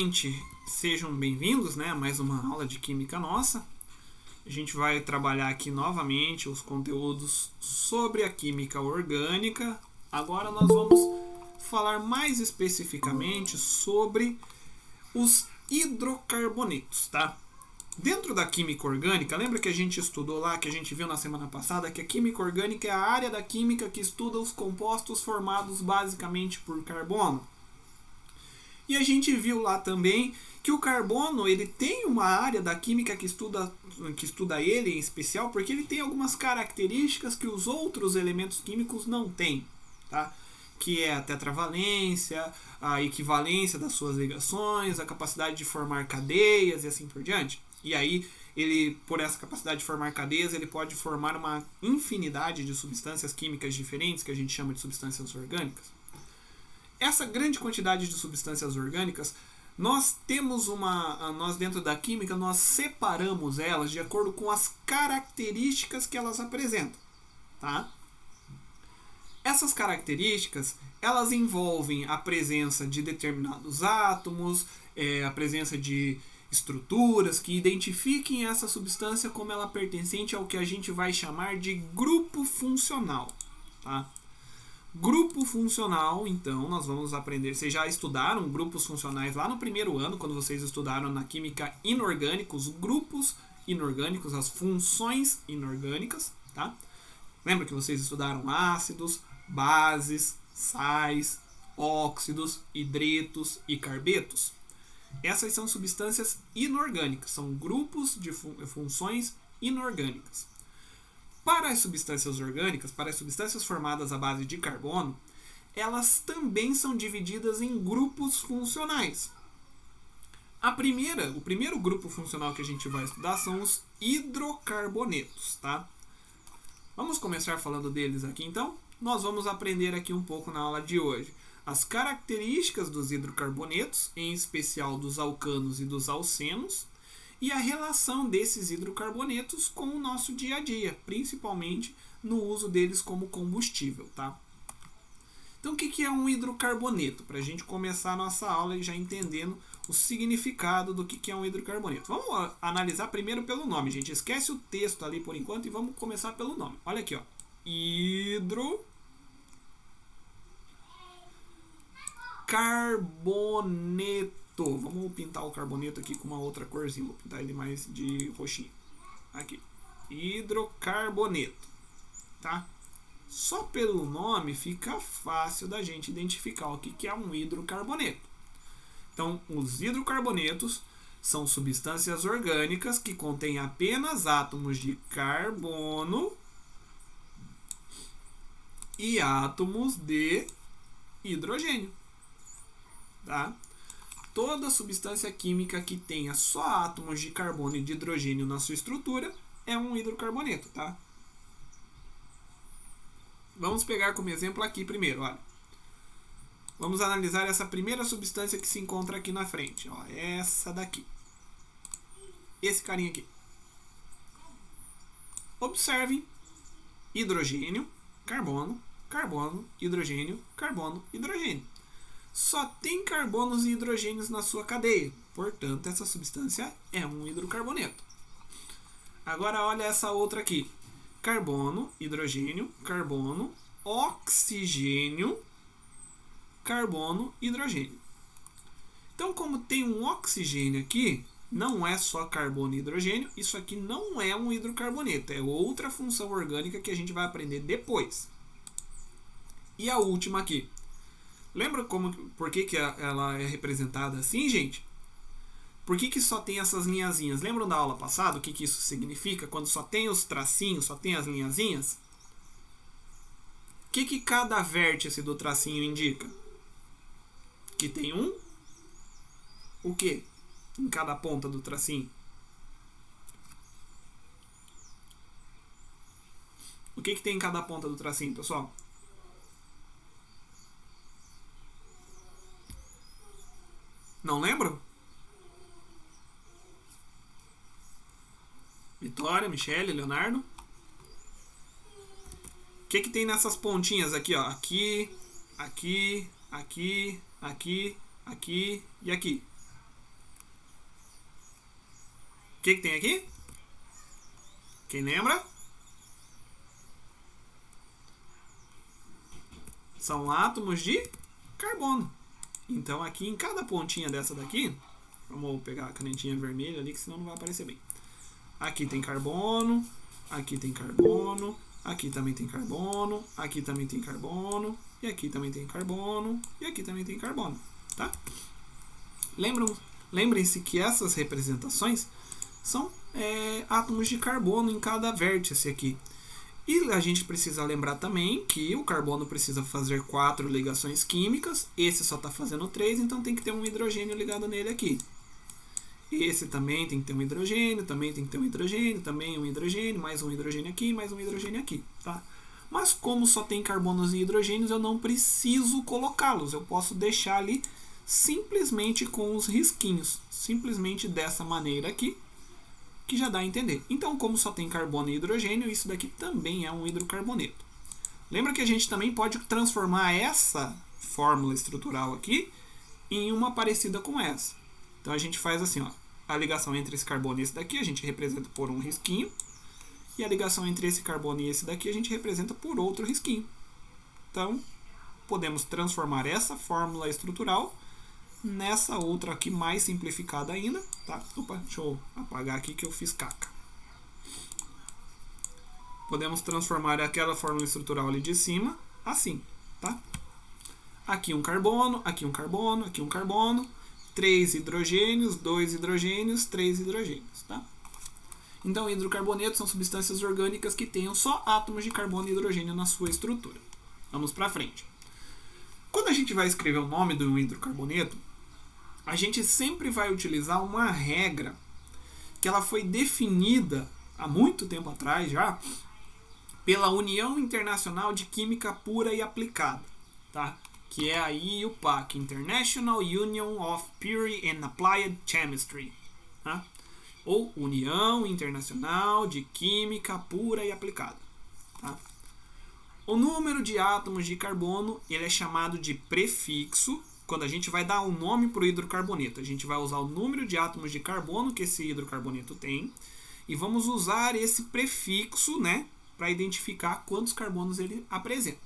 Novamente, sejam bem-vindos, né, a mais uma aula de Química nossa. A gente vai trabalhar aqui novamente os conteúdos sobre a química orgânica. Agora nós vamos falar mais especificamente sobre os hidrocarbonetos, tá? Dentro da química orgânica, lembra que a gente estudou lá, que a gente viu na semana passada, que a química orgânica é a área da química que estuda os compostos formados basicamente por carbono. E a gente viu lá também que o carbono ele tem uma área da química que estuda ele em especial, porque ele tem algumas características que os outros elementos químicos não têm, tá? Que é a tetravalência, a equivalência das suas ligações, a capacidade de formar cadeias e assim por diante. E aí, ele, por essa capacidade de formar cadeias, ele pode formar uma infinidade de substâncias químicas diferentes, que a gente chama de substâncias orgânicas. Essa grande quantidade de substâncias orgânicas, nós dentro da química, nós separamos elas de acordo com as características que elas apresentam, tá? Essas características, elas envolvem a presença de determinados átomos, a presença de estruturas que identifiquem essa substância como ela pertencente ao que a gente vai chamar de grupo funcional, tá? Grupo funcional, então, nós vamos aprender. Vocês já estudaram grupos funcionais lá no primeiro ano, quando vocês estudaram na química inorgânica, os grupos inorgânicos, as funções inorgânicas, tá? Lembra que vocês estudaram ácidos, bases, sais, óxidos, hidretos e carbetos? Essas são substâncias inorgânicas, são grupos de funções inorgânicas. Para as substâncias orgânicas, para as substâncias formadas à base de carbono, elas também são divididas em grupos funcionais. O primeiro grupo funcional que a gente vai estudar são os hidrocarbonetos, tá? Vamos começar falando deles aqui então. Nós vamos aprender aqui um pouco na aula de hoje as características dos hidrocarbonetos, em especial dos alcanos e dos alcenos, e a relação desses hidrocarbonetos com o nosso dia a dia, principalmente no uso deles como combustível, tá? Então, o que é um hidrocarboneto? Para a gente começar a nossa aula e já entendendo o significado do que é um hidrocarboneto. Vamos analisar primeiro pelo nome, gente. Esquece o texto ali por enquanto e vamos começar pelo nome. Olha aqui, ó. Hidrocarboneto. Vamos pintar o carboneto aqui com uma outra corzinha. Vou pintar ele mais de roxinho. Aqui. Hidrocarboneto. Tá? Só pelo nome fica fácil da gente identificar o que é um hidrocarboneto. Então, os hidrocarbonetos são substâncias orgânicas que contêm apenas átomos de carbono e átomos de hidrogênio. Tá? Toda substância química que tenha só átomos de carbono e de hidrogênio na sua estrutura é um hidrocarboneto, tá? Vamos pegar como exemplo aqui primeiro, olha. Vamos analisar essa primeira substância que se encontra aqui na frente, ó, essa daqui. Esse carinha aqui. Observe: hidrogênio, carbono, carbono, hidrogênio, carbono, hidrogênio. Só tem carbonos e hidrogênios na sua cadeia. Portanto, essa substância é um hidrocarboneto. Agora, olha essa outra aqui. Carbono, hidrogênio, carbono, oxigênio, carbono, hidrogênio. Então, como tem um oxigênio aqui, não é só carbono e hidrogênio, isso aqui não é um hidrocarboneto. É outra função orgânica que a gente vai aprender depois. E a última aqui. Lembra por que ela é representada assim, gente? Por que só tem essas linhazinhas? Lembram da aula passada o que isso significa? Quando só tem os tracinhos, só tem as linhazinhas? O que cada vértice do tracinho indica? Que tem o quê? Em cada ponta do tracinho. O que tem em cada ponta do tracinho, pessoal? Não lembram? Vitória, Michele, Leonardo. O que tem nessas pontinhas aqui, ó? Aqui, aqui, aqui, aqui, aqui e aqui. O que tem aqui? Quem lembra? São átomos de carbono. Então aqui em cada pontinha dessa daqui, vamos pegar a canetinha vermelha ali, que senão não vai aparecer bem. Aqui tem carbono, aqui tem carbono, aqui também tem carbono, aqui também tem carbono, e aqui também tem carbono, e aqui também tem carbono, tá? Lembrem-se que essas representações são átomos de carbono em cada vértice aqui. E a gente precisa lembrar também que o carbono precisa fazer 4 ligações químicas, esse só está fazendo 3, então tem que ter um hidrogênio ligado nele aqui. Esse também tem que ter um hidrogênio, também tem que ter um hidrogênio, também um hidrogênio, mais um hidrogênio aqui, mais um hidrogênio aqui, tá? Mas como só tem carbonos e hidrogênios, eu não preciso colocá-los, eu posso deixar ali simplesmente com os risquinhos, simplesmente dessa maneira aqui, que já dá a entender. Então, como só tem carbono e hidrogênio, isso daqui também é um hidrocarboneto. Lembra que a gente também pode transformar essa fórmula estrutural aqui em uma parecida com essa. Então a gente faz assim, ó, a ligação entre esse carbono e esse daqui a gente representa por um risquinho, e a ligação entre esse carbono e esse daqui a gente representa por outro risquinho. Então, podemos transformar essa fórmula estrutural nessa outra aqui mais simplificada ainda, tá? Opa, deixa eu apagar aqui que eu fiz caca. Podemos transformar aquela fórmula estrutural ali de cima assim, tá? Aqui um carbono, aqui um carbono, aqui um carbono, 3 hidrogênios, 2 hidrogênios, 3 hidrogênios, tá? Então, hidrocarbonetos são substâncias orgânicas que tenham só átomos de carbono e hidrogênio na sua estrutura. Vamos para frente. Quando a gente vai escrever o nome de um hidrocarboneto, a gente sempre vai utilizar uma regra que ela foi definida há muito tempo atrás já pela União Internacional de Química Pura e Aplicada, tá? Que é a IUPAC, International Union of Pure and Applied Chemistry, tá? Ou União Internacional de Química Pura e Aplicada, tá? O número de átomos de carbono ele é chamado de prefixo. Quando a gente vai dar um nome para o hidrocarboneto, a gente vai usar o número de átomos de carbono que esse hidrocarboneto tem e vamos usar esse prefixo, né, para identificar quantos carbonos ele apresenta.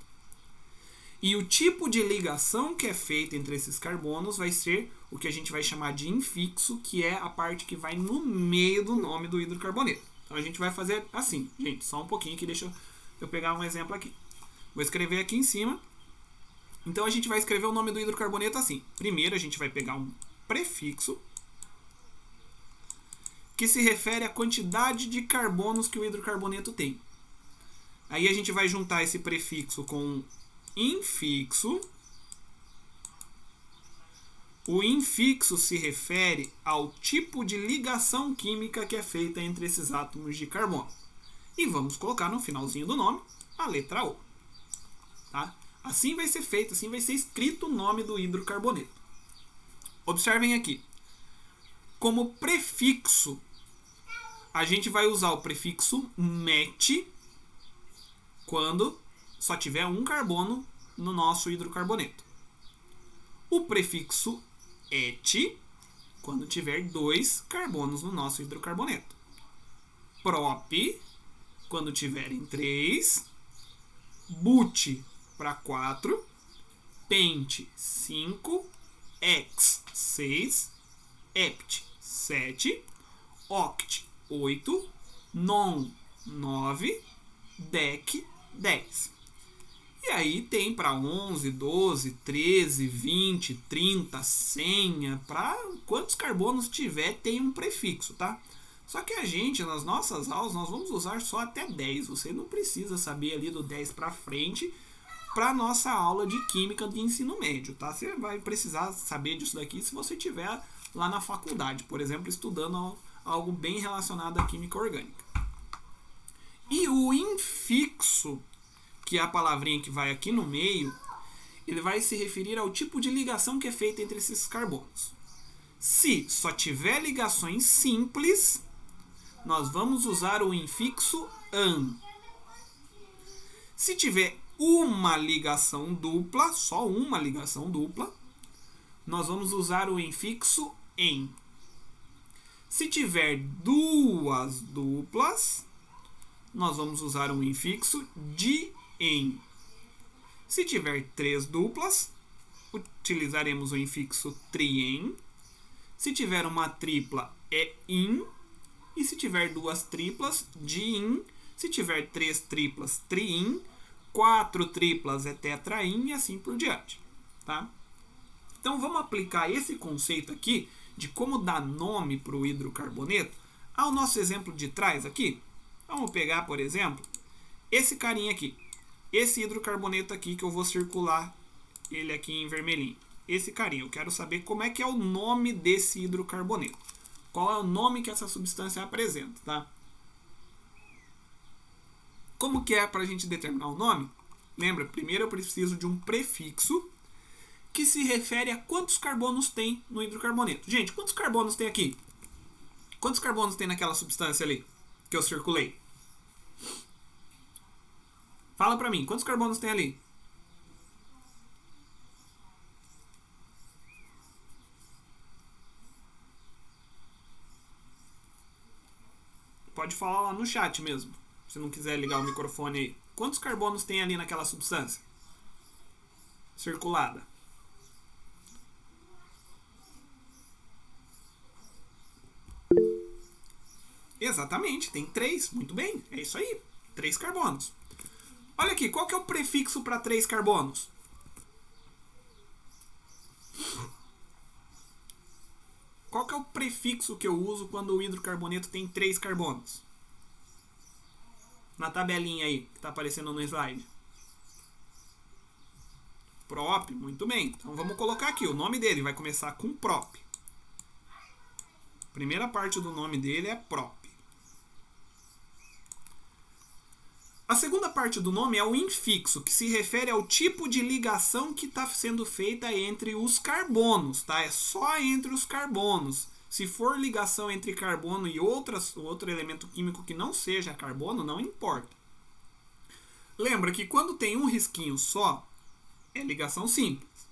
E o tipo de ligação que é feita entre esses carbonos vai ser o que a gente vai chamar de infixo, que é a parte que vai no meio do nome do hidrocarboneto. Então a gente vai fazer assim, gente, só um pouquinho aqui, deixa eu pegar um exemplo aqui. Vou escrever aqui em cima. Então a gente vai escrever o nome do hidrocarboneto assim. Primeiro a gente vai pegar um prefixo que se refere à quantidade de carbonos que o hidrocarboneto tem. Aí a gente vai juntar esse prefixo com um infixo. O infixo se refere ao tipo de ligação química que é feita entre esses átomos de carbono. E vamos colocar no finalzinho do nome a letra O. Tá? Assim vai ser feito, assim vai ser escrito o nome do hidrocarboneto. Observem aqui. Como prefixo, a gente vai usar o prefixo met quando só tiver um carbono no nosso hidrocarboneto. O prefixo et quando tiver 2 carbonos no nosso hidrocarboneto. Prop quando tiverem 3. But para 4, pent 5, hex 6, hept 7, oct 8, non 9, dec 10. E aí tem para 11, 12, 13, 20, 30, 100, para quantos carbonos tiver tem um prefixo, tá? Só que a gente, nas nossas aulas, nós vamos usar só até 10. Você não precisa saber ali do 10 para frente para nossa aula de química de ensino médio, tá? Você vai precisar saber disso daqui se você estiver lá na faculdade, por exemplo, estudando algo bem relacionado à química orgânica. E o infixo, que é a palavrinha que vai aqui no meio, ele vai se referir ao tipo de ligação que é feita entre esses carbonos. Se só tiver ligações simples, nós vamos usar o infixo an. Se tiver uma ligação dupla, só uma ligação dupla, nós vamos usar o infixo en. Se tiver duas duplas, nós vamos usar um infixo di-en. Se tiver três duplas, utilizaremos o infixo tri-en. Se tiver uma tripla, é in. E se tiver duas triplas, di-in. Se tiver três triplas, tri-in. Quatro triplas é tetra-in e assim por diante. Tá? Então vamos aplicar esse conceito aqui de como dar nome para o hidrocarboneto ao nosso exemplo de trás aqui. Vamos pegar, por exemplo, esse carinha aqui. Esse hidrocarboneto aqui que eu vou circular ele aqui em vermelhinho. Esse carinha, eu quero saber como é que é o nome desse hidrocarboneto. Qual é o nome que essa substância apresenta, tá? Como que é para a gente determinar o nome? Lembra, primeiro eu preciso de um prefixo que se refere a quantos carbonos tem no hidrocarboneto. Gente, quantos carbonos tem aqui? Quantos carbonos tem naquela substância ali que eu circulei? Fala pra mim, quantos carbonos tem ali? Pode falar lá no chat mesmo, se não quiser ligar o microfone aí. Quantos carbonos tem ali naquela substância circulada? Exatamente, tem 3. Muito bem, é isso aí. 3 carbonos. Olha aqui, qual que é o prefixo para 3 carbonos? Qual que é o prefixo que eu uso quando o hidrocarboneto tem 3 carbonos? Na tabelinha aí, que está aparecendo no slide. Prop, muito bem. Então vamos colocar aqui, o nome dele vai começar com prop. Primeira parte do nome dele é prop. A segunda parte do nome é o infixo, que se refere ao tipo de ligação que está sendo feita entre os carbonos, tá? É só entre os carbonos. Se for ligação entre carbono e outro elemento químico que não seja carbono, não importa. Lembra que quando tem um risquinho só, é ligação simples.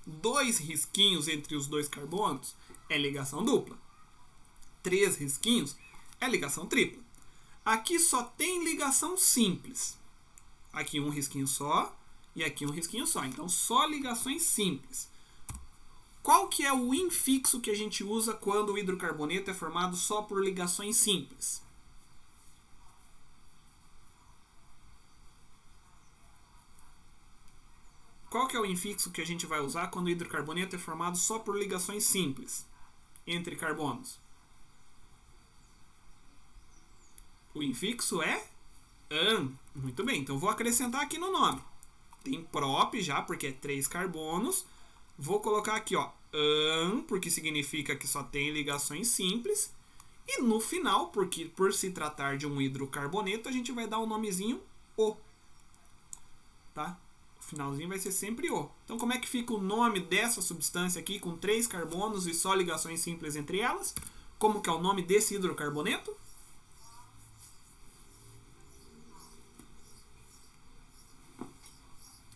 2 risquinhos entre os 2 carbonos é ligação dupla. 3 risquinhos é ligação tripla. Aqui só tem ligação simples. Aqui um risquinho só e aqui um risquinho só. Então só ligações simples. Qual que é o infixo que a gente usa quando o hidrocarboneto é formado só por ligações simples? Qual que é o infixo que a gente vai usar quando o hidrocarboneto é formado só por ligações simples entre carbonos? O infixo é an. Muito bem, então vou acrescentar aqui no nome. Tem prop já, porque é 3 carbonos. Vou colocar aqui, ó, an, porque significa que só tem ligações simples. E no final, porque por se tratar de um hidrocarboneto, a gente vai dar o nomezinho O. Tá? O finalzinho vai ser sempre O. Então como é que fica o nome dessa substância aqui com 3 carbonos e só ligações simples entre elas? Como que é o nome desse hidrocarboneto?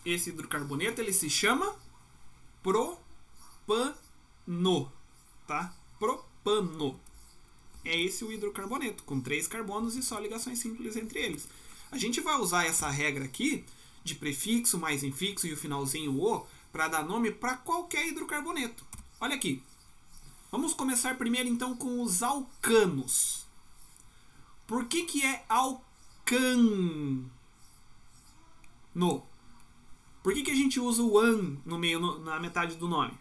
Esse hidrocarboneto ele se chama propano, tá? Propano. É esse o hidrocarboneto, com 3 carbonos e só ligações simples entre eles. A gente vai usar essa regra aqui, de prefixo mais infixo e o finalzinho O, para dar nome para qualquer hidrocarboneto. Olha aqui. Vamos começar primeiro então com os alcanos. Por que é alcano? Por que a gente usa o an no meio, na metade do nome?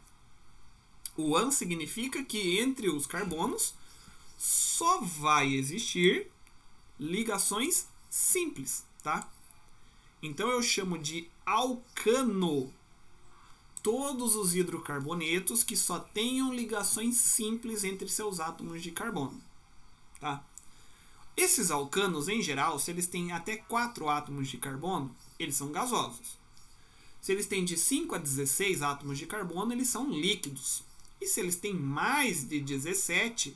O an significa que entre os carbonos só vai existir ligações simples, tá? Então eu chamo de alcano todos os hidrocarbonetos que só tenham ligações simples entre seus átomos de carbono, tá? Esses alcanos, em geral, se eles têm até 4 átomos de carbono, eles são gasosos. Se eles têm de 5 a 16 átomos de carbono, eles são líquidos. E se eles têm mais de 17,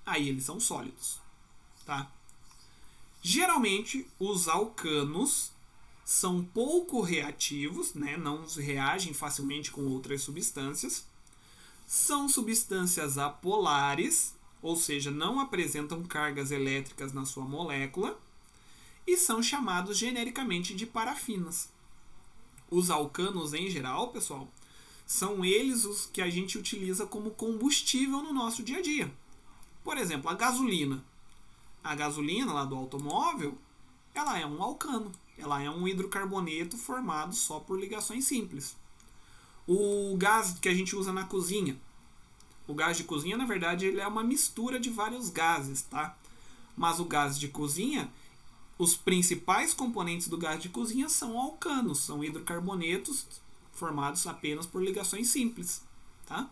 aí eles são sólidos. Tá? Geralmente, os alcanos são pouco reativos, né? Não reagem facilmente com outras substâncias. São substâncias apolares, ou seja, não apresentam cargas elétricas na sua molécula e são chamados genericamente de parafinas. Os alcanos em geral, pessoal, são eles os que a gente utiliza como combustível no nosso dia a dia. Por exemplo, a gasolina. A gasolina lá do automóvel, ela é um alcano. Ela é um hidrocarboneto formado só por ligações simples. O gás que a gente usa na cozinha. O gás de cozinha, na verdade, ele é uma mistura de vários gases, tá? Mas o gás de cozinha, os principais componentes do gás de cozinha são alcanos, são hidrocarbonetos formados apenas por ligações simples, tá?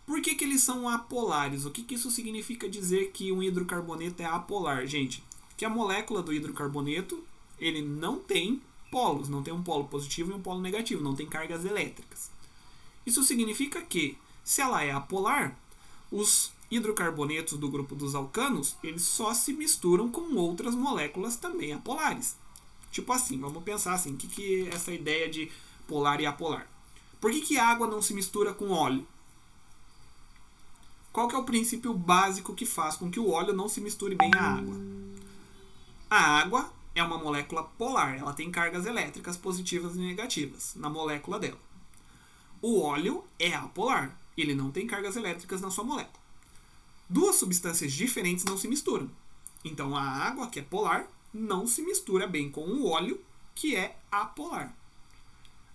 Por que eles são apolares? O que isso significa dizer que um hidrocarboneto é apolar? Gente, que a molécula do hidrocarboneto, ele não tem polos, não tem um polo positivo e um polo negativo, não tem cargas elétricas. Isso significa que, se ela é apolar, os hidrocarbonetos do grupo dos alcanos, eles só se misturam com outras moléculas também apolares. Tipo assim, vamos pensar assim, o que é essa ideia de polar e apolar? Por que a água não se mistura com óleo? Qual que é o princípio básico que faz com que o óleo não se misture bem à água? A água é uma molécula polar, ela tem cargas elétricas positivas e negativas na molécula dela. O óleo é apolar, ele não tem cargas elétricas na sua molécula. Duas substâncias diferentes não se misturam. Então a água, que é polar, não se mistura bem com o óleo, que é apolar.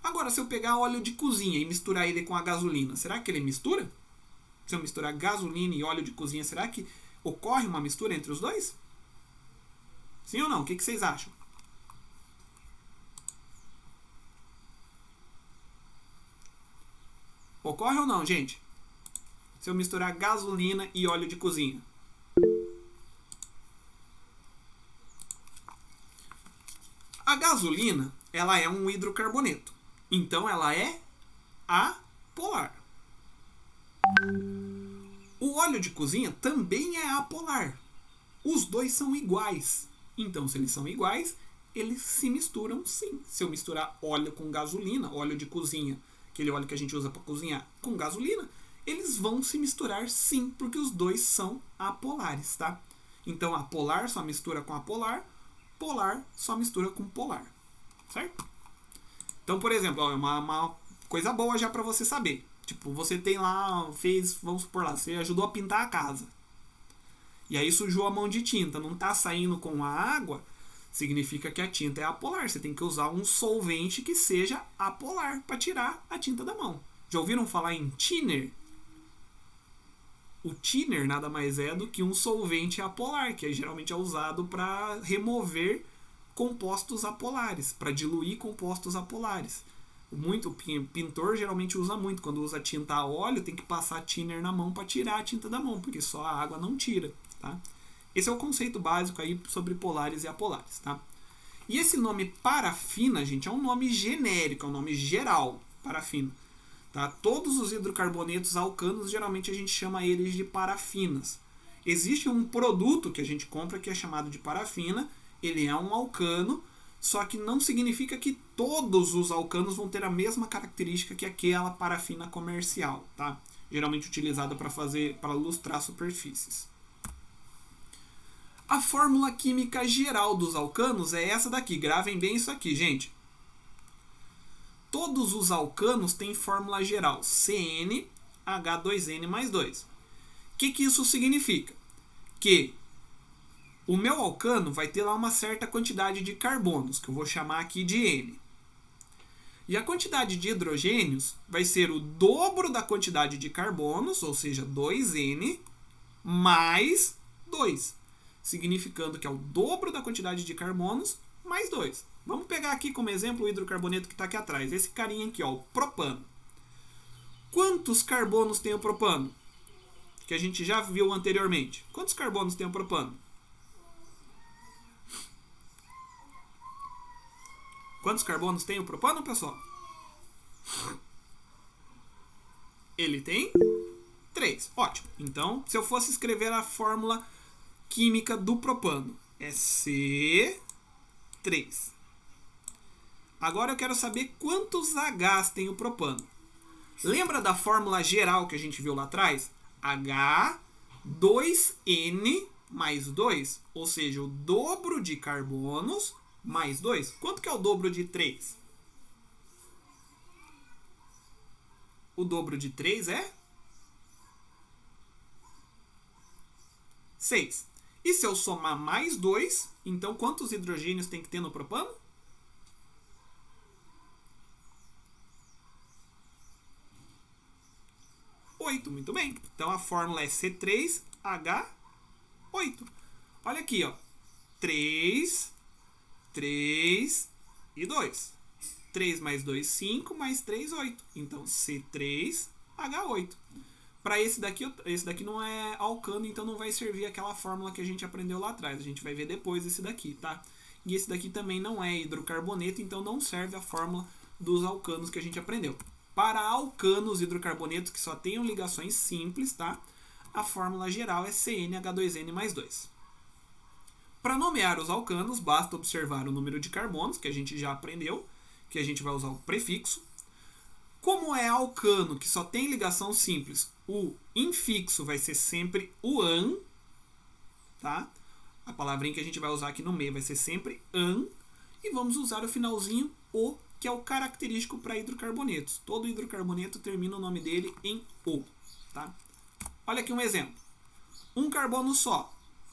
Agora, se eu pegar óleo de cozinha e misturar ele com a gasolina, será que ele mistura? Se eu misturar gasolina e óleo de cozinha, será que ocorre uma mistura entre os dois? Sim ou não? O que vocês acham? Ocorre ou não, gente? Se eu misturar gasolina e óleo de cozinha. A gasolina, ela é um hidrocarboneto. Então ela é apolar. O óleo de cozinha também é apolar. Os dois são iguais. Então, se eles são iguais, eles se misturam sim. Se eu misturar óleo com gasolina, óleo de cozinha, aquele óleo que a gente usa para cozinhar, com gasolina, eles vão se misturar sim, porque os dois são apolares, tá? Então, apolar só mistura com apolar, polar só mistura com polar, certo? Então, por exemplo, ó, uma coisa boa já para você saber. Tipo, você tem lá, vamos supor lá, você ajudou a pintar a casa. E aí sujou a mão de tinta, não está saindo com a água, significa que a tinta é apolar. Você tem que usar um solvente que seja apolar para tirar a tinta da mão. Já ouviram falar em thinner? O thinner nada mais é do que um solvente apolar, que geralmente é usado para remover compostos apolares, para diluir compostos apolares. O pintor geralmente usa muito. Quando usa tinta a óleo, tem que passar thinner na mão para tirar a tinta da mão, porque só a água não tira. Tá? Esse é o conceito básico aí sobre polares e apolares. Tá? E esse nome parafina, gente, é um nome genérico, é um nome geral, parafina. Tá? Todos os hidrocarbonetos alcanos, geralmente a gente chama eles de parafinas. Existe um produto que a gente compra que é chamado de parafina, ele é um alcano, só que não significa que todos os alcanos vão ter a mesma característica que aquela parafina comercial, tá? Geralmente utilizada para lustrar superfícies. A fórmula química geral dos alcanos é essa daqui. Gravem bem isso aqui, gente. Todos os alcanos têm fórmula geral CnH2n mais 2. O que isso significa? Que o meu alcano vai ter lá uma certa quantidade de carbonos, que eu vou chamar aqui de N. E a quantidade de hidrogênios vai ser o dobro da quantidade de carbonos, ou seja, 2N, mais 2. Significando que é o dobro da quantidade de carbonos, mais 2. Vamos pegar aqui como exemplo o hidrocarboneto que está aqui atrás. Esse carinha aqui, ó, o propano. Quantos carbonos tem o propano? Que a gente já viu anteriormente. Quantos carbonos tem o propano? Quantos carbonos tem o propano, pessoal? Ele tem 3. Ótimo. Então, se eu fosse escrever a fórmula química do propano, é C3. Agora eu quero saber quantos Hs tem o propano. Lembra da fórmula geral que a gente viu lá atrás? H 2N mais 2, ou seja, o dobro de carbonos mais 2. Quanto que é o dobro de 3? O dobro de 3 é 6. E se eu somar mais 2, então quantos hidrogênios tem que ter no propano? 8, muito bem. Então a fórmula é C3H8. Olha aqui, ó. 3 e 2. 3 mais 2, 5, mais 3, 8. Então C3H8. Para esse daqui não é alcano, então não vai servir aquela fórmula que a gente aprendeu lá atrás. A gente vai ver depois esse daqui, tá? E esse daqui também não é hidrocarboneto, então não serve a fórmula dos alcanos que a gente aprendeu. Para alcanos hidrocarbonetos que só tenham ligações simples, tá? A fórmula geral é CnH2n mais 2. Para nomear os alcanos, basta observar o número de carbonos, que a gente já aprendeu, que a gente vai usar o prefixo. Como é alcano, que só tem ligação simples, o infixo vai ser sempre o an, tá? A palavrinha que a gente vai usar aqui no meio vai ser sempre an. E vamos usar o finalzinho o, que é o característico para hidrocarbonetos. Todo hidrocarboneto termina o nome dele em o, tá? Olha aqui um exemplo. Um carbono só,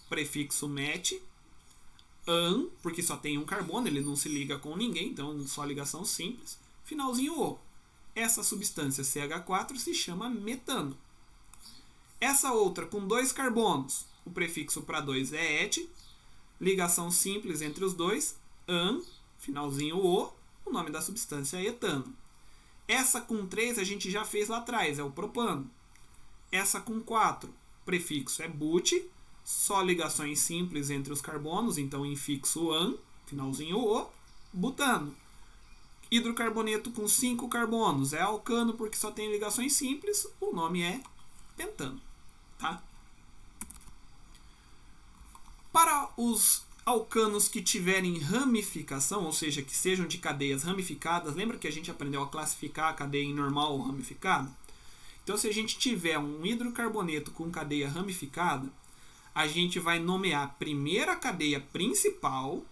prefixo met, an, porque só tem um carbono, ele não se liga com ninguém, então só ligação simples. Finalzinho o. Essa substância CH4 se chama metano. Essa outra com 2 carbonos, o prefixo para 2 é et, ligação simples entre os dois, an, finalzinho o nome da substância é etano. Essa com 3 a gente já fez lá atrás, é o propano. Essa com 4, prefixo é but, só ligações simples entre os carbonos, então infixo an, finalzinho o, butano. Hidrocarboneto com 5 carbonos é alcano porque só tem ligações simples, o nome é pentano, tá? Para os alcanos que tiverem ramificação, ou seja, que sejam de cadeias ramificadas, lembra que a gente aprendeu a classificar a cadeia em normal ou ramificada? Então, se a gente tiver um hidrocarboneto com cadeia ramificada, a gente vai nomear primeiro a cadeia principal.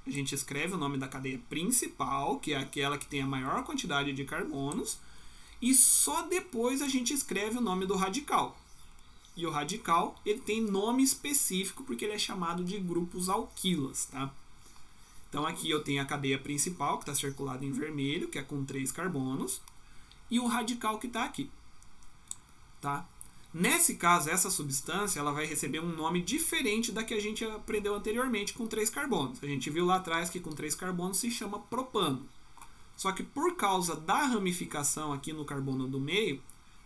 A gente escreve o nome da cadeia principal, que é aquela que tem a maior quantidade de carbonos, e só depois a gente escreve o nome do radical. E o radical, ele tem nome específico porque ele é chamado de grupos alquilas, tá? Então aqui eu tenho a cadeia principal, que está circulada em vermelho, que é com 3 carbonos, e o radical que está aqui, tá? Nesse caso, essa substância ela vai receber um nome diferente da que a gente aprendeu anteriormente com 3 carbonos. A gente viu lá atrás que com 3 carbonos se chama propano. Só que por causa da ramificação aqui no carbono do meio,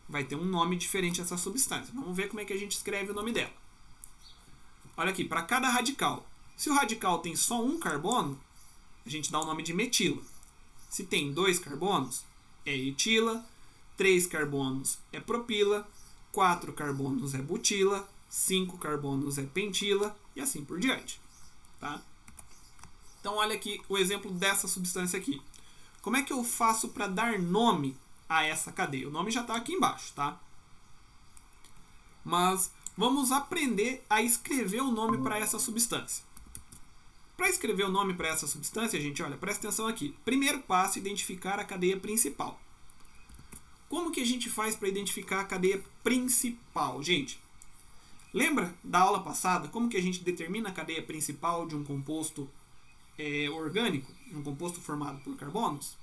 vai ter um nome diferente essa substância. Vamos ver como é que a gente escreve o nome dela. Olha aqui, para cada radical. Se o radical tem só um carbono, a gente dá o nome de metila. Se tem 2 carbonos, é etila. 3 carbonos é propila. 4 carbonos é butila, 5 carbonos é pentila e assim por diante, tá? Então olha aqui o exemplo dessa substância aqui. Como é que eu faço para dar nome a essa cadeia? O nome já está aqui embaixo, tá? Mas vamos aprender a escrever o nome para essa substância. Para escrever o nome para essa substância, gente, olha, presta atenção aqui. Primeiro passo, identificar a cadeia principal. Como que a gente faz para identificar a cadeia principal, gente? Lembra da aula passada como que a gente determina a cadeia principal de um composto orgânico, um composto formado por carbonos?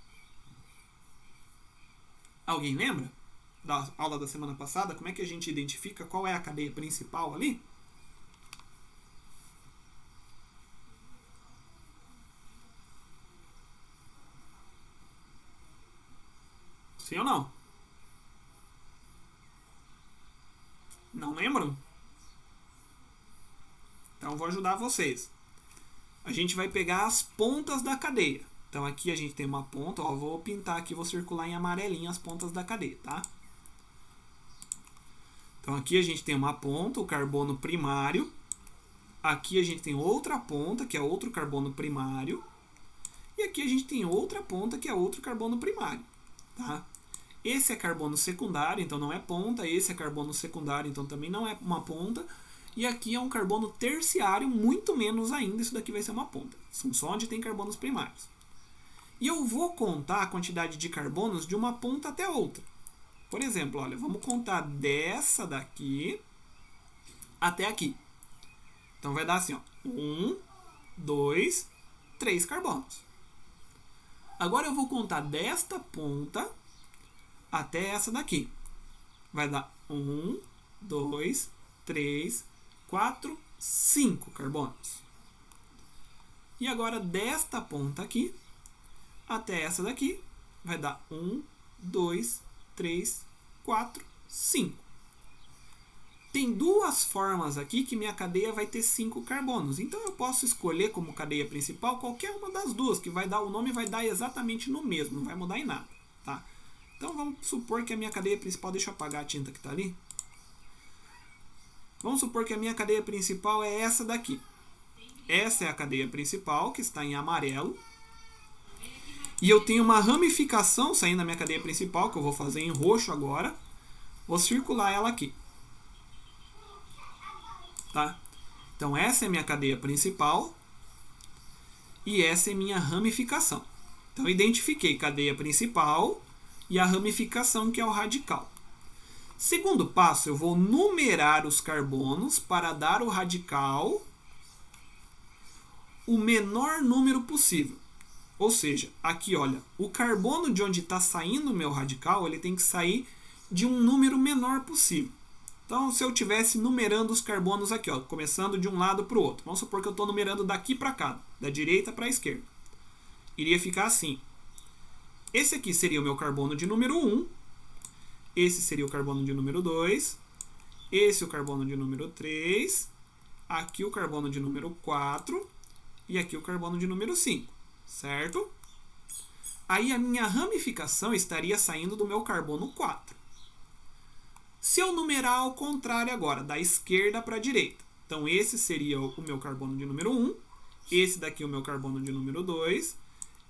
Alguém lembra da aula da semana passada? Como é que a gente identifica qual é a cadeia principal ali? Sim ou não? Não lembram? Então vou ajudar vocês. A gente vai pegar as pontas da cadeia. Então aqui a gente tem uma ponta, ó, vou pintar aqui, vou circular em amarelinho as pontas da cadeia, tá? Então aqui a gente tem uma ponta, o carbono primário. Aqui a gente tem outra ponta, que é outro carbono primário. E aqui a gente tem outra ponta, que é outro carbono primário, tá? Esse é carbono secundário, então não é ponta. Esse é carbono secundário, então também não é uma ponta. E aqui é um carbono terciário, muito menos ainda. Isso daqui vai ser uma ponta. São só onde tem carbonos primários. E eu vou contar a quantidade de carbonos de uma ponta até outra. Por exemplo, olha, vamos contar dessa daqui até aqui. Então vai dar assim, ó, 1, 2, 3 carbonos. Agora eu vou contar desta ponta até essa daqui. Vai dar 1, 2, 3, 4, 5 carbonos. E agora desta ponta aqui até essa daqui vai dar 1, 2, 3, 4, 5. Tem duas formas aqui que minha cadeia vai ter 5 carbonos. Então eu posso escolher como cadeia principal qualquer uma das duas, que vai dar o nome vai dar exatamente no mesmo, não vai mudar em nada, tá? Então vamos supor que a minha cadeia principal, deixa eu apagar a tinta que está ali. Vamos supor que a minha cadeia principal é essa daqui. Essa é a cadeia principal, que está em amarelo. E eu tenho uma ramificação saindo da minha cadeia principal, que eu vou fazer em roxo agora. Vou circular ela aqui. Tá? Então essa é a minha cadeia principal e essa é a minha ramificação. Então eu identifiquei cadeia principal e a ramificação, que é o radical. Segundo passo, eu vou numerar os carbonos para dar ao radical o menor número possível. Ou seja, aqui olha, o carbono de onde está saindo o meu radical, ele tem que sair de um número menor possível. Então, se eu estivesse numerando os carbonos aqui, ó, começando de um lado para o outro. Vamos supor que eu estou numerando daqui para cá, da direita para a esquerda. Iria ficar assim. Esse aqui seria o meu carbono de número 1. Esse seria o carbono de número 2. Esse o carbono de número 3. Aqui o carbono de número 4. E aqui o carbono de número 5. Certo? Aí a minha ramificação estaria saindo do meu carbono 4. Se eu numerar ao contrário agora, da esquerda para a direita. Então esse seria o meu carbono de número 1. Esse daqui é o meu carbono de número 2.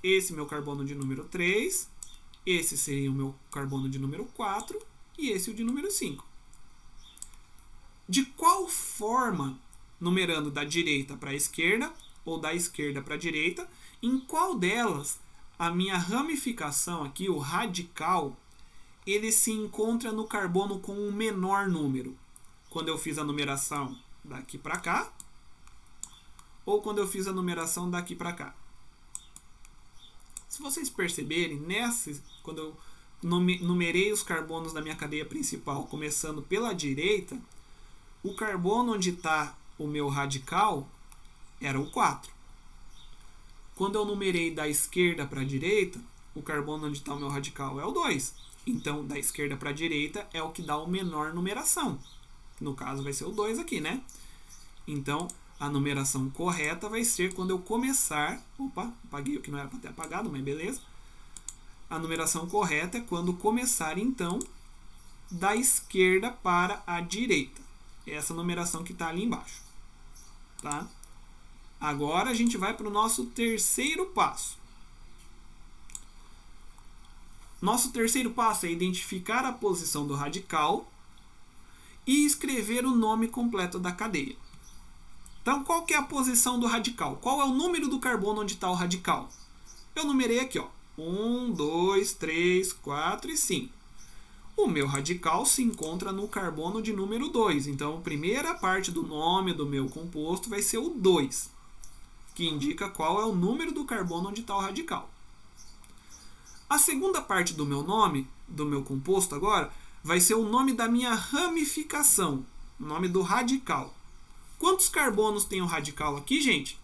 Esse meu carbono de número 3. Esse seria o meu carbono de número 4. E esse o de número 5. De qual forma, numerando da direita para a esquerda ou da esquerda para a direita, em qual delas a minha ramificação aqui, o radical, ele se encontra no carbono com um menor número? Quando eu fiz a numeração daqui para cá, ou quando eu fiz a numeração daqui para cá. Se vocês perceberem, quando eu numerei os carbonos da minha cadeia principal, começando pela direita, o carbono onde está o meu radical era o 4. Quando eu numerei da esquerda para a direita, o carbono onde está o meu radical é o 2. Então, da esquerda para a direita é o que dá o menor numeração. No caso, vai ser o 2 aqui, né? Então, a numeração correta vai ser quando eu começar... Opa, apaguei o que não era para ter apagado, mas beleza. A numeração correta é quando começar, então, da esquerda para a direita. Essa numeração que está ali embaixo. Tá? Agora, a gente vai para o nosso terceiro passo. Nosso terceiro passo é identificar a posição do radical e escrever o nome completo da cadeia. Então, qual que é a posição do radical? Qual é o número do carbono onde está o radical? Eu numerei aqui, ó, 1, 2, 3, 4 e 5. O meu radical se encontra no carbono de número 2. Então, a primeira parte do nome do meu composto vai ser o 2, que indica qual é o número do carbono onde está o radical. A segunda parte do meu nome, do meu composto agora, vai ser o nome da minha ramificação, o nome do radical. Quantos carbonos tem o radical aqui, gente?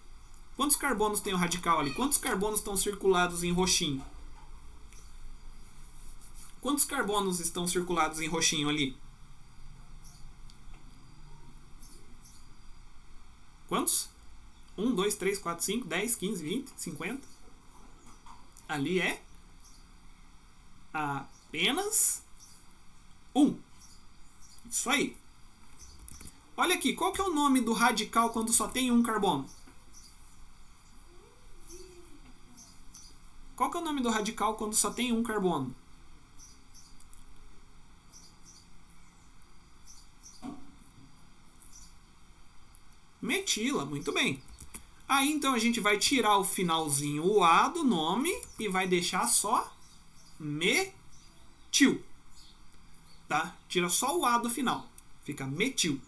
Quantos carbonos tem o radical ali? Quantos carbonos estão circulados em roxinho? Quantos carbonos estão circulados em roxinho ali? Quantos? 1, 2, 3, 4, 5, 10, 15, 20, 50. Ali é apenas 1. Isso aí. Olha aqui, qual que é o nome do radical quando só tem um carbono? Qual que é o nome do radical quando só tem um carbono? Metila, muito bem. Aí então a gente vai tirar o finalzinho, o A do nome, e vai deixar só metil. Tá? Tira só o A do final. Fica metil.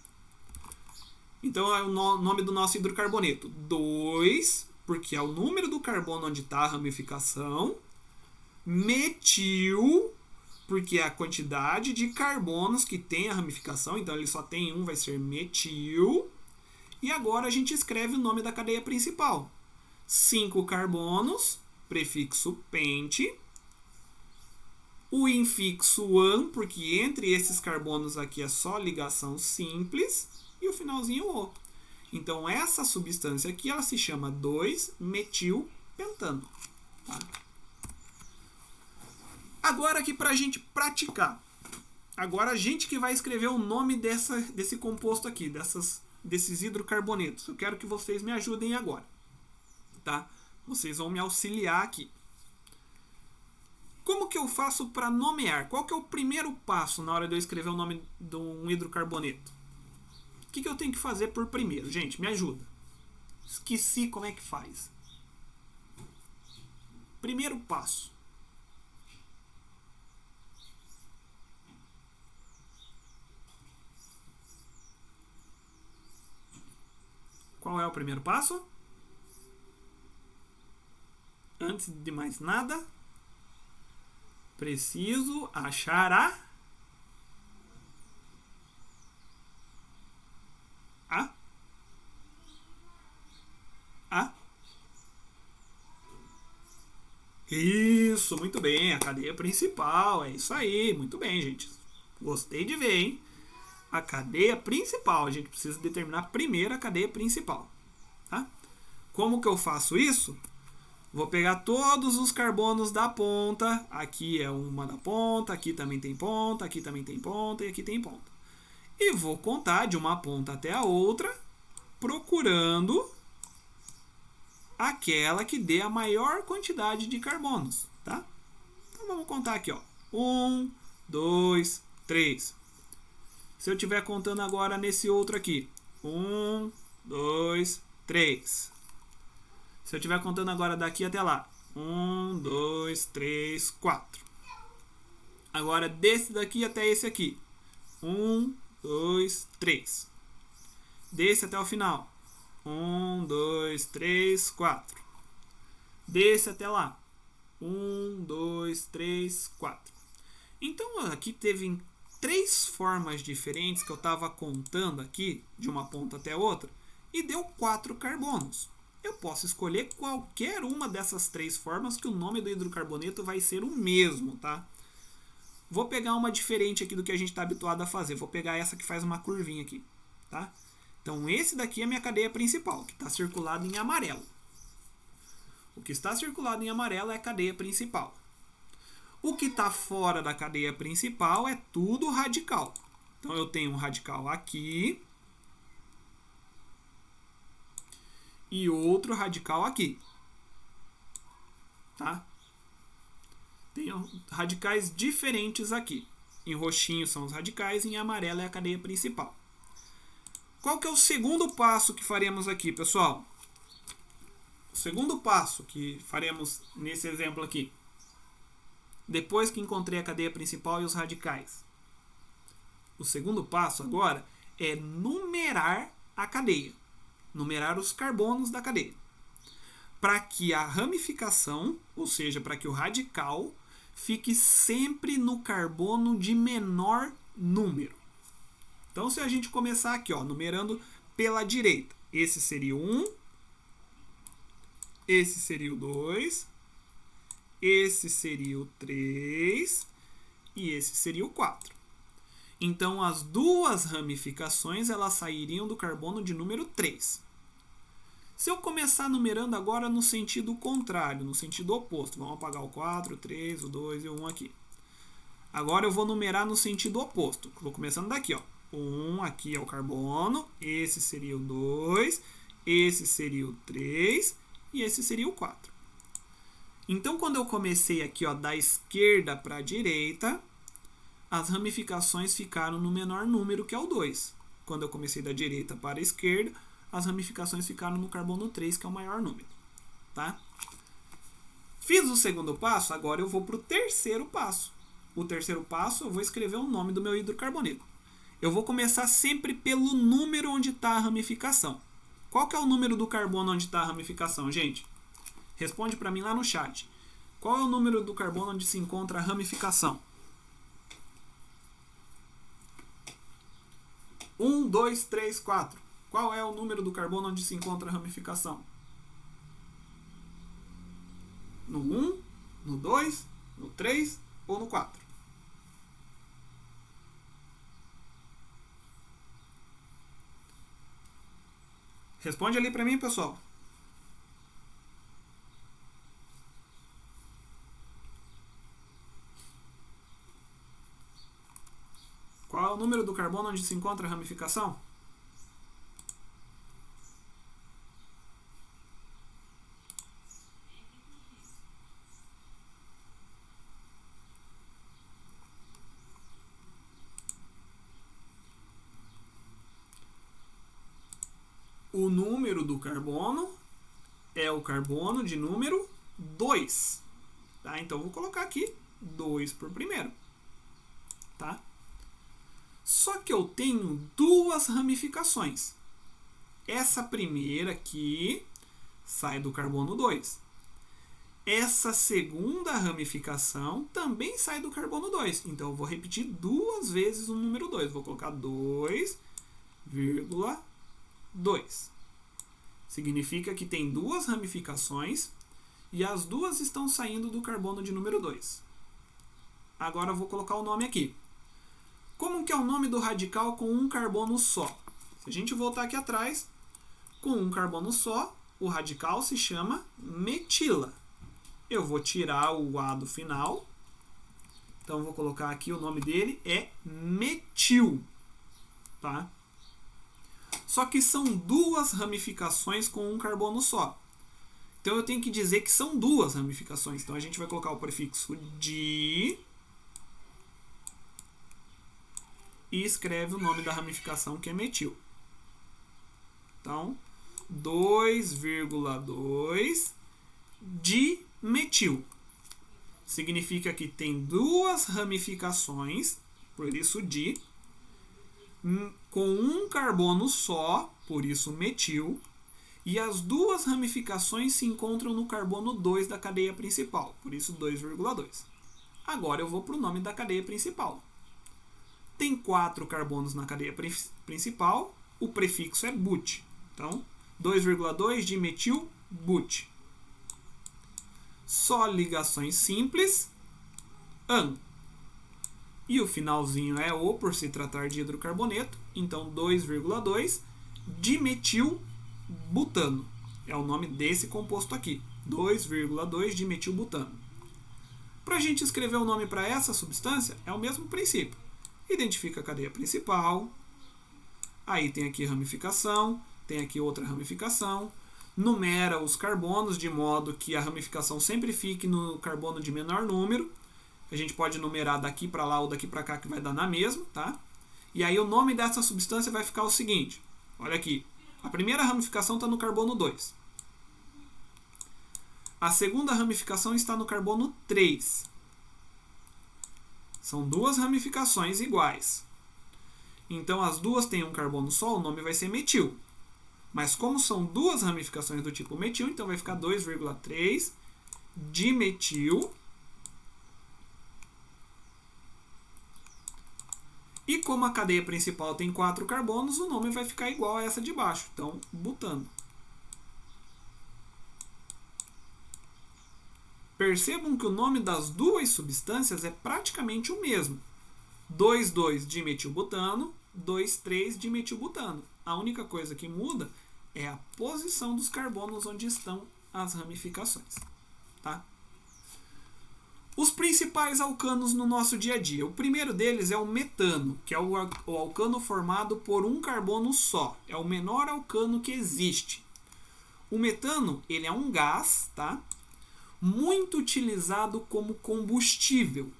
Então é o nome do nosso hidrocarboneto. 2, porque é o número do carbono onde está a ramificação. Metil, porque é a quantidade de carbonos que tem a ramificação. Então ele só tem um, vai ser metil. E agora a gente escreve o nome da cadeia principal. 5 carbonos, prefixo pente. O infixo an, porque entre esses carbonos aqui é só ligação simples. E o finalzinho O. Então essa substância aqui ela se chama 2-metilpentano. Tá? Agora aqui para a gente praticar. Agora a gente que vai escrever o nome desse composto aqui, desses hidrocarbonetos. Eu quero que vocês me ajudem agora. Tá? Vocês vão me auxiliar aqui. Como que eu faço para nomear? Qual que é o primeiro passo na hora de eu escrever o nome de um hidrocarboneto? O que eu tenho que fazer por primeiro? Gente, me ajuda. Esqueci como é que faz. Primeiro passo. Qual é o primeiro passo? Antes de mais nada, preciso achar a Isso, muito bem, a cadeia principal, é isso aí, muito bem, gente. Gostei de ver, hein? A cadeia principal, a gente precisa determinar primeiro a cadeia principal, tá? Como que eu faço isso? Vou pegar todos os carbonos da ponta, aqui é uma da ponta, aqui também tem ponta, aqui também tem ponta e aqui tem ponta. E vou contar de uma ponta até a outra, procurando aquela que dê a maior quantidade de carbonos, tá? Então vamos contar aqui, ó. 1, 2, 3. Se eu estiver contando agora nesse outro aqui, 1, 2, 3. Se eu estiver contando agora daqui até lá, 1, 2, 3, 4. Agora desse daqui até esse aqui, 1, 2, 3. Desse até o final, 1, 2, 3, 4. Desse até lá, 1, 2, 3, 4. Então aqui teve 3 formas diferentes que eu estava contando aqui, de uma ponta até outra, e deu 4 carbonos. Eu posso escolher qualquer uma dessas 3 formas que o nome do hidrocarboneto vai ser o mesmo, tá? Vou pegar uma diferente aqui do que a gente está habituado a fazer. Vou pegar essa que faz uma curvinha aqui, tá? Então esse daqui é a minha cadeia principal, que está circulado em amarelo. O que está circulado em amarelo é a cadeia principal. O que está fora da cadeia principal é tudo radical. Então eu tenho um radical aqui e outro radical aqui, tá? Tenho radicais diferentes aqui. Em roxinho são os radicais, em amarelo é a cadeia principal. Qual que é o segundo passo que faremos aqui, pessoal? O segundo passo que faremos nesse exemplo aqui, depois que encontrei a cadeia principal e os radicais. O segundo passo agora é numerar a cadeia. Numerar os carbonos da cadeia. Para que a ramificação, ou seja, para que o radical fique sempre no carbono de menor número. Então, se a gente começar aqui, ó, numerando pela direita, esse seria o 1, esse seria o 2, esse seria o 3 e esse seria o 4. Então, as duas ramificações elas sairiam do carbono de número 3. Se eu começar numerando agora no sentido contrário, no sentido oposto, vamos apagar o 4, o 3, o 2 e o 1 aqui. Agora eu vou numerar no sentido oposto. Vou começando daqui, ó. O 1 aqui é o carbono, esse seria o 2, esse seria o 3 e esse seria o 4. Então, quando eu comecei aqui, ó, da esquerda para a direita, as ramificações ficaram no menor número, que é o 2. Quando eu comecei da direita para a esquerda, as ramificações ficaram no carbono 3, que é o maior número. Tá? Fiz o segundo passo, agora eu vou para o terceiro passo. O terceiro passo, eu vou escrever o nome do meu hidrocarboneto. Eu vou começar sempre pelo número onde está a ramificação. Qual que é o número do carbono onde está a ramificação, gente? Responde para mim lá no chat. Qual é o número do carbono onde se encontra a ramificação? 1, 2, 3, 4. Qual é o número do carbono onde se encontra a ramificação? No 1, no 2, no 3 ou no 4? Responde ali para mim, pessoal. Qual é o número do carbono onde se encontra a ramificação? O número do carbono é o carbono de número 2. Tá? Então, eu vou colocar aqui 2 por primeiro. Tá? Só que eu tenho duas ramificações. Essa primeira aqui sai do carbono 2. Essa segunda ramificação também sai do carbono 2. Então, eu vou repetir duas vezes o número 2. Vou colocar 2,2. Significa que tem duas ramificações e as duas estão saindo do carbono de número 2. Agora eu vou colocar o nome aqui. Como que é o nome do radical com um carbono só? Se a gente voltar aqui atrás, com um carbono só, o radical se chama metila. Eu vou tirar o A do final. Então eu vou colocar aqui o nome dele é metil. Tá? Só que são duas ramificações com um carbono só. Então eu tenho que dizer que são duas ramificações. Então a gente vai colocar o prefixo di e escreve o nome da ramificação, que é metil. Então, 2,2 dimetil. Significa que tem duas ramificações, por isso di, com um carbono só, por isso metil, e as duas ramificações se encontram no carbono 2 da cadeia principal, por isso 2,2. Agora eu vou para o nome da cadeia principal. Tem 4 carbonos na cadeia principal, o prefixo é but. Então, 2,2 dimetil but. Só ligações simples, an. E o finalzinho é o, por se tratar de hidrocarboneto. Então, 2,2 dimetilbutano. É o nome desse composto aqui. 2,2 dimetilbutano. Para a gente escrever o nome para essa substância, é o mesmo princípio. Identifica a cadeia principal. Aí tem aqui ramificação. Tem aqui outra ramificação. Numera os carbonos de modo que a ramificação sempre fique no carbono de menor número. A gente pode numerar daqui para lá ou daqui para cá, que vai dar na mesma, tá? E aí o nome dessa substância vai ficar o seguinte. Olha aqui. A primeira ramificação está no carbono 2. A segunda ramificação está no carbono 3. São duas ramificações iguais. Então, as duas têm um carbono só, o nome vai ser metil. Mas como são duas ramificações do tipo metil, então vai ficar 2,3 dimetil. E como a cadeia principal tem 4 carbonos, o nome vai ficar igual a essa de baixo. Então, butano. Percebam que o nome das duas substâncias é praticamente o mesmo. 2,2 dimetilbutano, 2,3 dimetilbutano. A única coisa que muda é a posição dos carbonos onde estão as ramificações. Tá? Os principais alcanos no nosso dia a dia. O primeiro deles é o metano, que é o alcano formado por um carbono só. É o menor alcano que existe. O metano, ele é um gás, tá? Muito utilizado como combustível.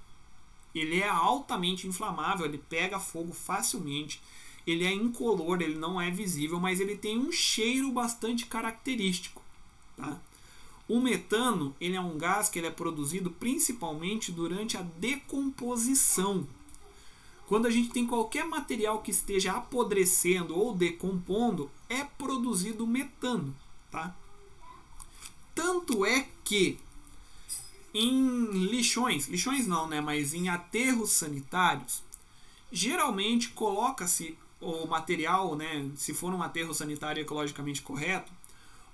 Ele é altamente inflamável, ele pega fogo facilmente. ele é incolor, ele não é visível, mas ele tem um cheiro bastante característico. Tá? O metano ele é um gás que ele é produzido principalmente durante a decomposição. Quando a gente tem qualquer material que esteja apodrecendo ou decompondo, é produzido metano. Tá? Tanto é que em lixões não, né, mas em aterros sanitários, geralmente coloca-se o material, né, se for um aterro sanitário ecologicamente correto,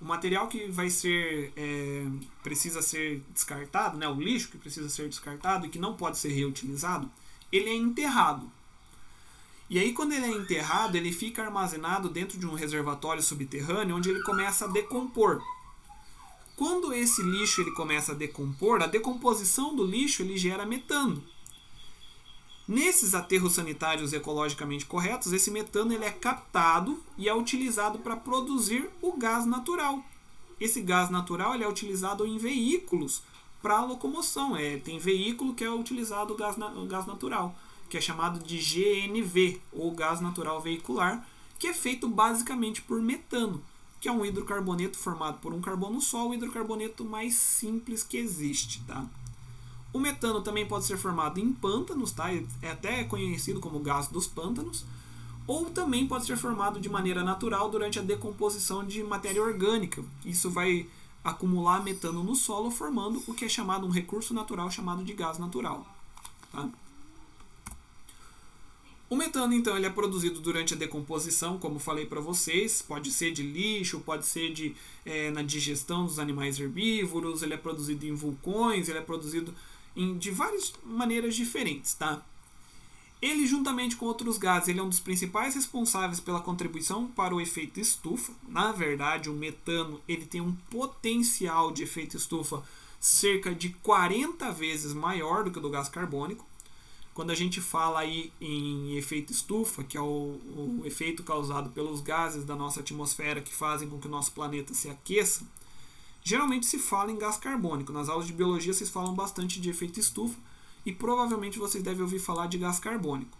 o material que vai ser precisa ser descartado, né, o lixo que precisa ser descartado e que não pode ser reutilizado, ele é enterrado. E aí quando ele é enterrado, ele fica armazenado dentro de um reservatório subterrâneo onde ele começa a decompor. Quando esse lixo ele começa a decompor, a decomposição do lixo ele gera metano. Nesses aterros sanitários ecologicamente corretos, esse metano ele é captado e é utilizado para produzir o gás natural. Esse gás natural ele é utilizado em veículos para locomoção. Tem veículo que é utilizado o gás natural, que é chamado de GNV, ou gás natural veicular, que é feito basicamente por metano, que é um hidrocarboneto formado por um carbono só, o hidrocarboneto mais simples que existe. Tá? O metano também pode ser formado em pântanos, tá? É até conhecido como gás dos pântanos, ou também pode ser formado de maneira natural durante a decomposição de matéria orgânica. Isso vai acumular metano no solo, formando o que é chamado um recurso natural chamado de gás natural. Tá? O metano, então, ele é produzido durante a decomposição, como falei para vocês, pode ser de lixo, pode ser na digestão dos animais herbívoros, ele é produzido em vulcões, ele é produzido de várias maneiras diferentes. Tá? Ele, juntamente com outros gases, ele é um dos principais responsáveis pela contribuição para o efeito estufa. Na verdade, o metano ele tem um potencial de efeito estufa cerca de 40 vezes maior do que o do gás carbônico. Quando a gente fala aí em efeito estufa, que é o efeito causado pelos gases da nossa atmosfera que fazem com que o nosso planeta se aqueça, geralmente se fala em gás carbônico. Nas aulas de biologia vocês falam bastante de efeito estufa e provavelmente vocês devem ouvir falar de gás carbônico.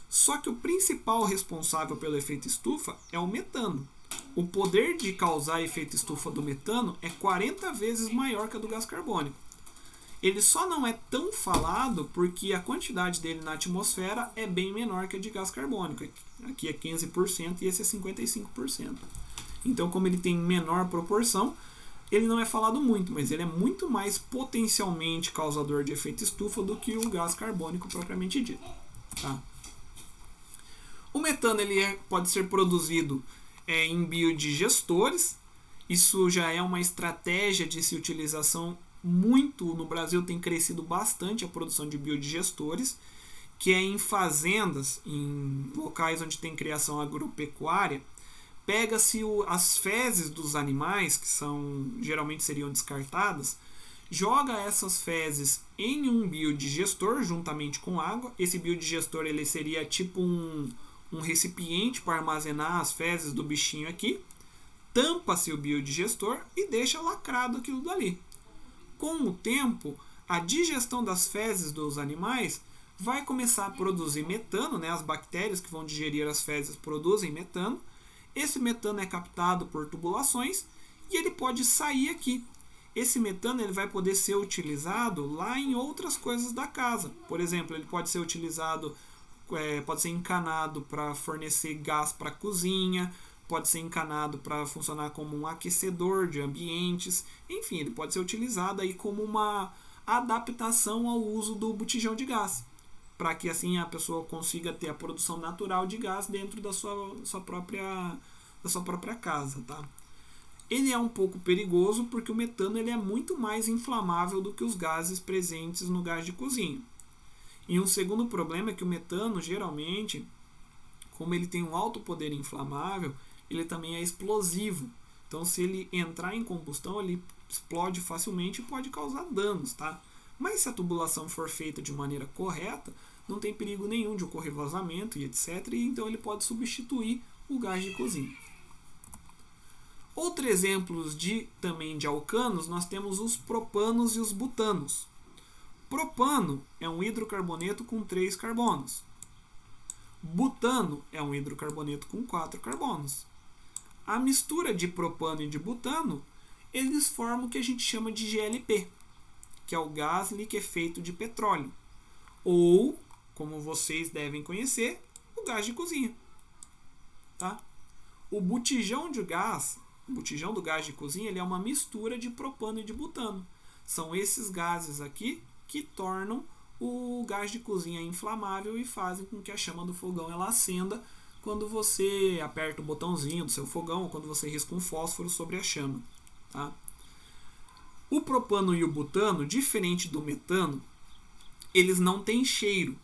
Só que o principal responsável pelo efeito estufa é o metano. O poder de causar efeito estufa do metano é 40 vezes maior que a do gás carbônico. Ele só não é tão falado porque a quantidade dele na atmosfera é bem menor que a de gás carbônico. Aqui é 15% e esse é 55%. Então, como ele tem menor proporção, ele não é falado muito, mas ele é muito mais potencialmente causador de efeito estufa do que o gás carbônico propriamente dito. Tá? O metano ele pode ser produzido em biodigestores. Isso já é uma estratégia de se utilização muito. No Brasil tem crescido bastante a produção de biodigestores, que é em fazendas, em locais onde tem criação agropecuária. Pega-se as fezes dos animais, que geralmente seriam descartadas, joga essas fezes em um biodigestor juntamente com água. Esse biodigestor ele seria tipo um recipiente para armazenar as fezes do bichinho aqui. Tampa-se o biodigestor e deixa lacrado aquilo dali. Com o tempo, a digestão das fezes dos animais vai começar a produzir metano, né? As bactérias que vão digerir as fezes produzem metano. Esse metano é captado por tubulações e ele pode sair aqui. Esse metano ele vai poder ser utilizado lá em outras coisas da casa. Por exemplo, ele pode ser utilizado, pode ser encanado para fornecer gás para a cozinha, pode ser encanado para funcionar como um aquecedor de ambientes. Enfim, ele pode ser utilizado aí como uma adaptação ao uso do botijão de gás, para que assim a pessoa consiga ter a produção natural de gás dentro da sua própria casa. Tá? Ele é um pouco perigoso porque o metano ele é muito mais inflamável do que os gases presentes no gás de cozinha. E um segundo problema é que o metano, geralmente, como ele tem um alto poder inflamável, ele também é explosivo. Então, se ele entrar em combustão, ele explode facilmente e pode causar danos. Tá? Mas se a tubulação for feita de maneira correta, não tem perigo nenhum de ocorrer vazamento e etc. E então ele pode substituir o gás de cozinha. Outros exemplos também de alcanos, nós temos os propanos e os butanos. Propano é um hidrocarboneto com 3 carbonos. Butano é um hidrocarboneto com 4 carbonos. A mistura de propano e de butano, eles formam o que a gente chama de GLP, que é o gás liquefeito de petróleo. Ou, como vocês devem conhecer, o gás de cozinha. Tá? O botijão do gás de cozinha, ele é uma mistura de propano e de butano. São esses gases aqui que tornam o gás de cozinha inflamável e fazem com que a chama do fogão ela acenda quando você aperta o botãozinho do seu fogão ou quando você risca um fósforo sobre a chama. Tá? O propano e o butano, diferente do metano, eles não têm cheiro.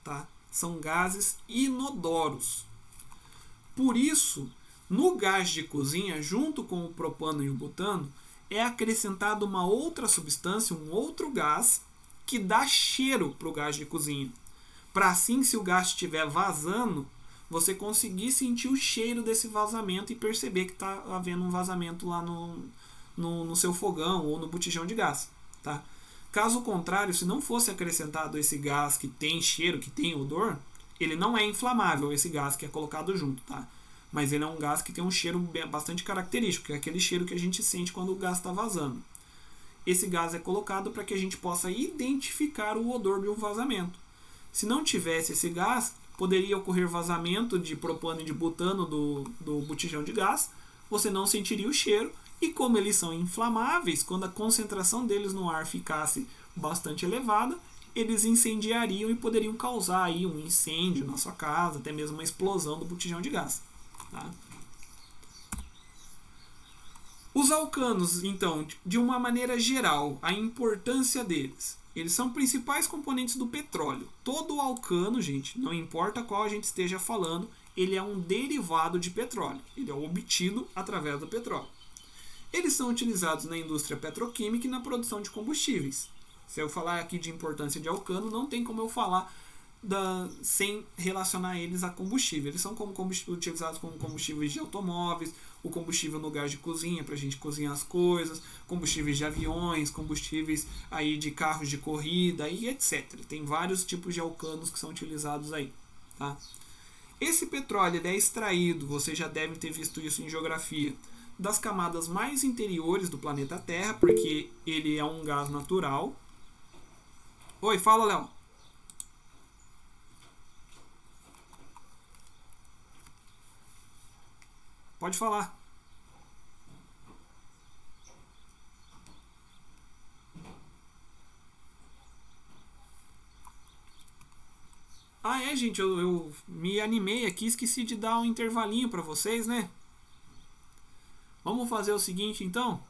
Tá? São gases inodoros. Por isso, no gás de cozinha, junto com o propano e o butano, é acrescentado uma outra substância, um outro gás, que dá cheiro para o gás de cozinha. Para assim, se o gás estiver vazando, você conseguir sentir o cheiro desse vazamento e perceber que está havendo um vazamento lá no seu fogão ou no botijão de gás. Tá? Caso contrário, se não fosse acrescentado esse gás que tem cheiro, que tem odor, ele não é inflamável, esse gás que é colocado junto. Tá? Mas ele é um gás que tem um cheiro bastante característico, que é aquele cheiro que a gente sente quando o gás está vazando. Esse gás é colocado para que a gente possa identificar o odor de um vazamento. Se não tivesse esse gás, poderia ocorrer vazamento de propano e de butano do botijão de gás, você não sentiria o cheiro, e como eles são inflamáveis, quando a concentração deles no ar ficasse bastante elevada, eles incendiariam e poderiam causar aí um incêndio na sua casa, até mesmo uma explosão do botijão de gás. Tá? Os alcanos, então, de uma maneira geral, a importância deles. Eles são principais componentes do petróleo. Todo alcano, gente, não importa qual a gente esteja falando, ele é um derivado de petróleo. Ele é obtido através do petróleo. Eles são utilizados na indústria petroquímica e na produção de combustíveis. Se eu falar aqui de importância de alcano, não tem como eu falar sem relacionar eles a combustível. Eles são utilizados como combustíveis de automóveis, o combustível no gás de cozinha para a gente cozinhar as coisas, combustíveis de aviões, combustíveis aí de carros de corrida e etc. Tem vários tipos de alcanos que são utilizados aí. Tá? Esse petróleo ele é extraído, você já deve ter visto isso em geografia, das camadas mais interiores do planeta Terra, porque ele é um gás natural. Oi, fala, Léo. Pode falar. Ah, é, gente, eu me animei aqui, esqueci de dar um intervalinho para vocês, né? Vamos fazer o seguinte, então.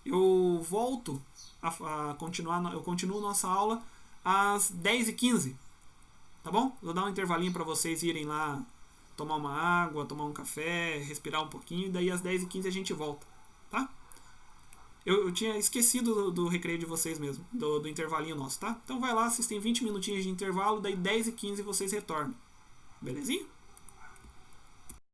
Eu volto a continuar, eu continuo nossa aula às 10h15, tá bom? Vou dar um intervalinho para vocês irem lá tomar uma água, tomar um café, respirar um pouquinho, e daí às 10h15 a gente volta, tá? Eu tinha esquecido do recreio de vocês mesmo, do intervalinho nosso, tá? Então vai lá, vocês têm 20 minutinhos de intervalo, daí 10h15 vocês retornam. Belezinha?